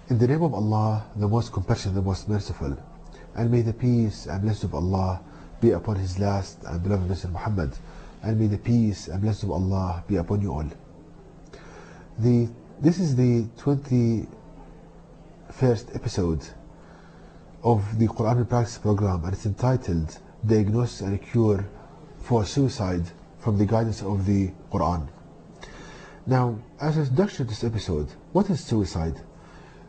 In the name of Allah, the most compassionate, the most merciful, and may the peace and blessings of Allah be upon His last and beloved Messenger Muhammad, and may the peace and blessings of Allah be upon you all. This is the 21st episode of the Qur'an and Practice program, and it's entitled Diagnosis and a Cure for Suicide from the Guidance of the Qur'an. Now, as an introduction to this episode, what is suicide?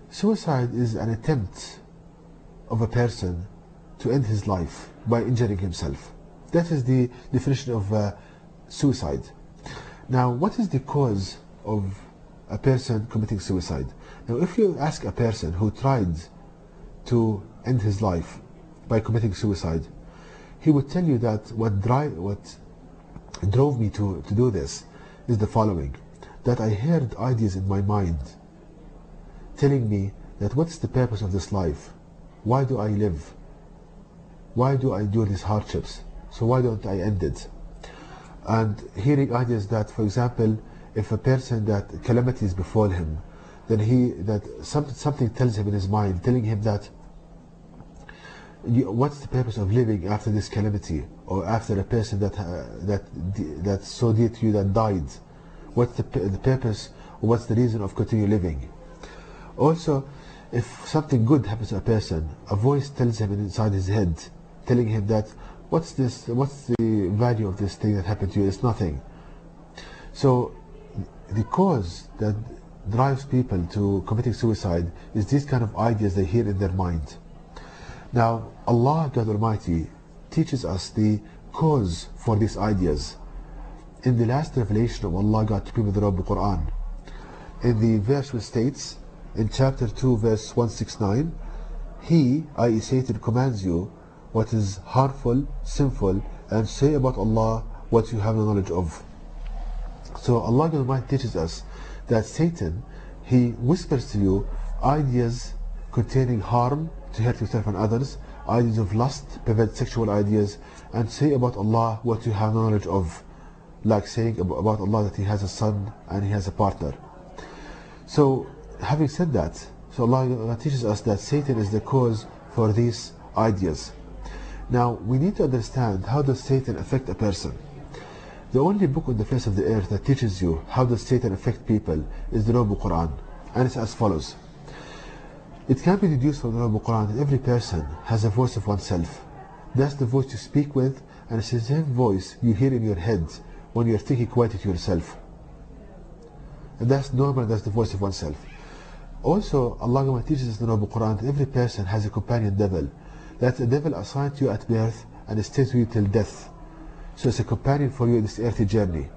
Suicide is an attempt of a person to end his life by injuring himself. That is the definition of suicide. Now, what is the cause of a person committing suicide? Now, if you ask a person who tried to end his life by committing suicide, he would tell you that what drove me to do this is the following: that I heard ideas in my mind telling me that what's the purpose of this life? Why do I live? Why do I do these hardships? So why don't I end it? And hearing ideas that, for example, if a person that calamities befall him, then something tells him in his mind, telling him that what's the purpose of living after this calamity, or after a person that's so dear to you that died? What's the purpose, or what's the reason of continue living? Also, if something good happens to a person, a voice tells him inside his head, telling him that what's the value of this thing that happened to you? It's nothing. So the cause that drives people to committing suicide is these kind of ideas they hear in their mind. Now, Allah God Almighty teaches us the cause for these ideas in the last revelation of Allah God to people of the Qur'an. In the verse which states, in chapter 2 verse 169, He, i.e. Satan, commands you what is harmful, sinful, and say about Allah what you have no knowledge of. So Allah God Almighty teaches us that Satan, he whispers to you ideas containing harm to hurt yourself and others, ideas of lust, pervert sexual ideas, and say about Allah what you have no knowledge of, like saying about Allah that He has a son and He has a partner. So having said that, so Allah teaches us that Satan is the cause for these ideas. Now, we need to understand, how does Satan affect a person? The only book on the face of the earth that teaches you how does Satan affect people is the Noble Qur'an, and it's as follows. It can be deduced from the Noble Qur'an that every person has a voice of oneself. That's the voice you speak with, and it's the same voice you hear in your head when you're thinking quietly to yourself. And that's normal, that's the voice of oneself. Also, Allah teaches us in the Noble Qur'an that every person has a companion devil. That's a devil assigned to you at birth and it stays with you till death. So it's a companion for you in this earthly journey.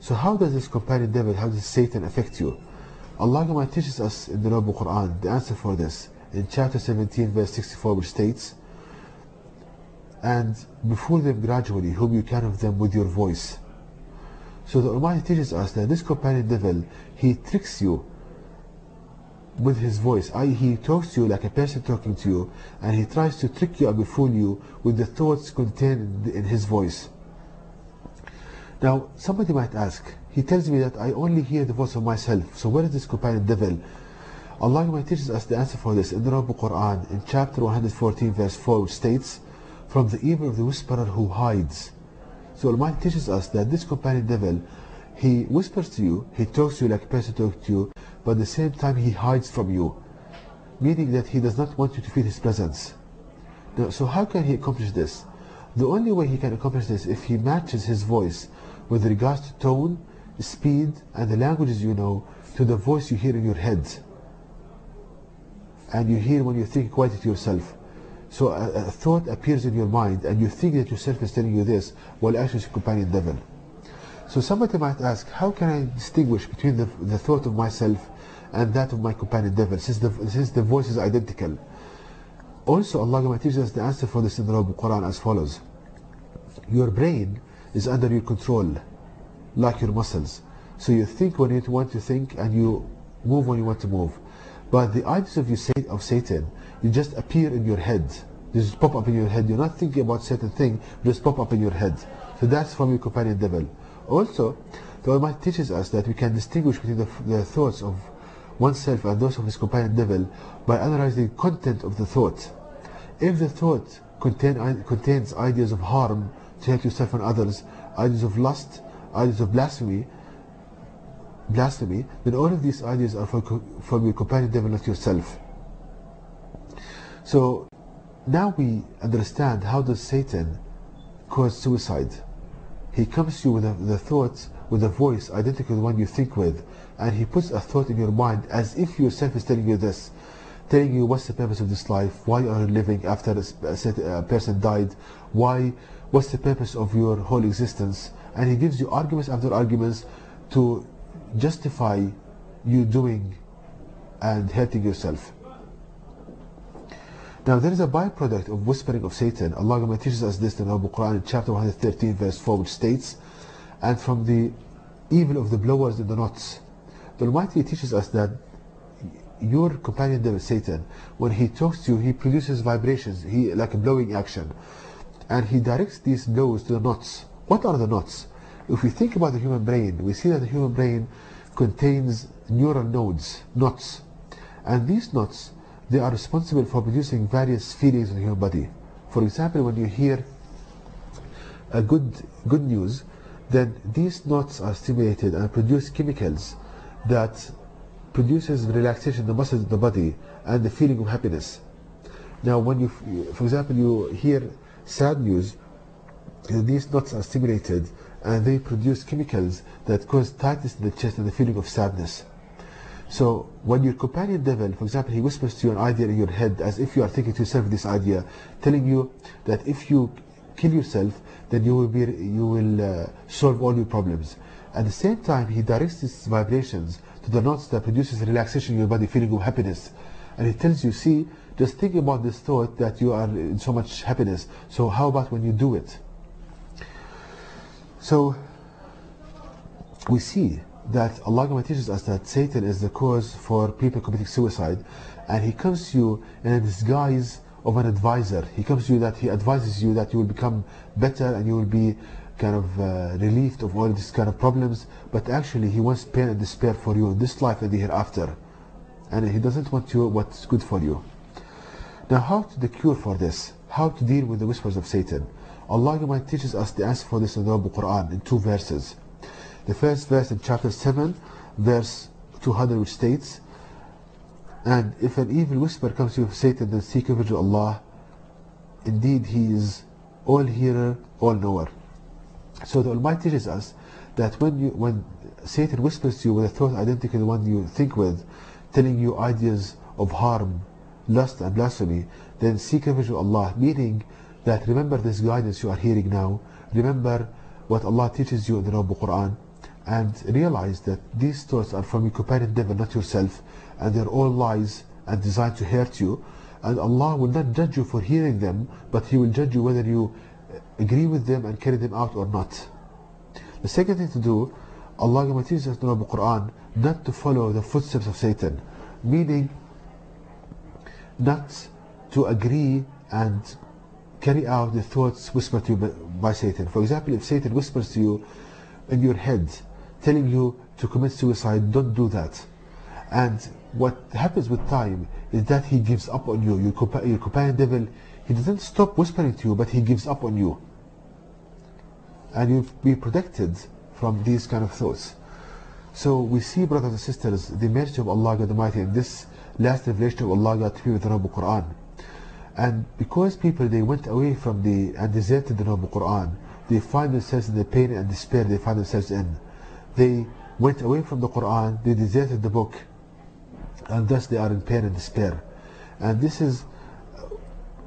So how does this companion devil, how does Satan affect you? Allah teaches us in the Noble Qur'an the answer for this in chapter 17 verse 64, which states, and befool them gradually whom you can of them with your voice. So the Almighty teaches us that this companion devil, he tricks you with his voice, i.e. he talks to you like a person talking to you, and he tries to trick you and befool you with the thoughts contained in his voice. Now, somebody might ask, he tells me that I only hear the voice of myself, so where is this companion devil? Allah teaches us the answer for this in the Noble Qur'an in chapter 114 verse 4, which states, from the evil of the whisperer who hides. So Allah teaches us that this companion devil, he whispers to you, he talks to you like a person talking to you, but at the same time he hides from you, meaning that he does not want you to feel his presence. Now, so how can he accomplish this? The only way he can accomplish this is if he matches his voice with regards to tone, speed, and the languages you know to the voice you hear in your head, and you hear when you think quietly to yourself. So a thought appears in your mind and you think that yourself is telling you this, while actually it's a companion devil. So somebody might ask, how can I distinguish between the thought of myself and that of my companion devil, since the voice is identical? Also, Allah teaches us the answer for this in the Noble Qur'an as follows. Your brain is under your control, like your muscles. So you think when you want to think, and you move when you want to move. But the ideas of Satan, you just appear in your head. They just pop up in your head. You're not thinking about certain thing, just pop up in your head. So that's from your companion devil. Also, the Almighty teaches us that we can distinguish between the thoughts of oneself and those of his companion devil by analyzing the content of the thought. If the thought contains ideas of harm to help yourself and others, ideas of lust, ideas of blasphemy, then all of these ideas are from your companion devil, not yourself. So now we understand how does Satan cause suicide. He comes to you with the thoughts, with a voice identical to the one you think with, and he puts a thought in your mind as if yourself is telling you this, telling you what's the purpose of this life, why are you living after a person died, what's the purpose of your whole existence, and he gives you arguments after arguments to justify you doing and hurting yourself. Now there is a byproduct of whispering of Satan. Allah teaches us this in the Qur'an in chapter 113 verse 4, which states, and from the evil of the blowers in the knots. The Almighty teaches us that your companion devil Satan, when he talks to you, he produces vibrations, like a blowing action, and he directs these blows to the knots. What are the knots? If we think about the human brain, we see that the human brain contains neural nodes, knots, and these knots, they are responsible for producing various feelings in the human body. For example, when you hear a good news, then these knots are stimulated and produce chemicals that produces relaxation in the muscles of the body and the feeling of happiness. Now when you, for example, you hear sad news, these knots are stimulated and they produce chemicals that cause tightness in the chest and the feeling of sadness. So when your companion devil, for example, he whispers to you an idea in your head as if you are thinking to yourself this idea, telling you that if you kill yourself, then you will solve all your problems. At the same time, he directs these vibrations to the knots that produces relaxation in your body, feeling of happiness. And he tells you, see, just think about this thought that you are in so much happiness. So how about when you do it? So we see that Allah teaches us that Satan is the cause for people committing suicide, and he comes to you in a disguise of an advisor. He comes to you that he advises you that you will become better and you will be kind of relieved of all these kind of problems, but actually he wants pain and despair for you in this life and the hereafter, and he doesn't want you what's good for you. Now, how to the cure for this? How to deal with the whispers of Satan? Allah teaches us the answer for this in the Qur'an in 2 verses. The first verse in chapter 7 verse 200, which states, and if an evil whisper comes to you of Satan, then seek refuge of Allah. Indeed, he is all hearer, all knower. So the Almighty teaches us that when Satan whispers to you with a thought identical to the one you think with, telling you ideas of harm, lust and blasphemy, then seek refuge of Allah, meaning that remember this guidance you are hearing now, remember what Allah teaches you in the Qur'an, and realize that these thoughts are from your companion devil, not yourself, and they're all lies and designed to hurt you, and Allah will not judge you for hearing them, but He will judge you whether you agree with them and carry them out or not. The second thing to do, Allah teaches us in the Qur'an not to follow the footsteps of Satan, meaning not to agree and carry out the thoughts whispered to you by Satan. For example, if Satan whispers to you in your head, telling you to commit suicide, don't do that. And what happens with time is that he gives up on you. Your companion devil, he doesn't stop whispering to you, but he gives up on you. And you'll be protected from these kind of thoughts. So we see, brothers and sisters, the mercy of Allah God Almighty in this last revelation of Allah God to be with the Qur'an. And because people, they went away from and deserted the Qur'an, they find themselves in the pain and despair they find themselves in. They went away from the Qur'an, they deserted the book, and thus they are in pain and despair. And this is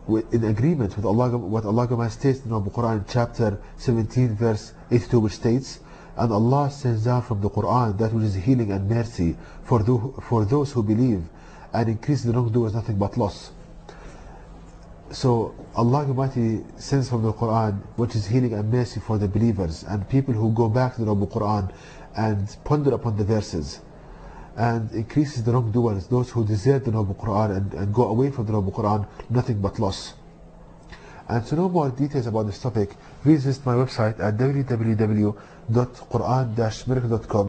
in agreement with Allah, what Allah states in the Qur'an chapter 17 verse 82, which states, and Allah sends down from the Qur'an that which is healing and mercy for those who believe, and increases the wrongdoers nothing but loss. So Allah Almighty sends from the Qur'an which is healing and mercy for the believers and people who go back to the Qur'an and ponder upon the verses, and increases the wrongdoers, those who desert the Qur'an and go away from the Qur'an, nothing but loss. And to know more details about this topic, please visit my website at www.quran-miracle.com.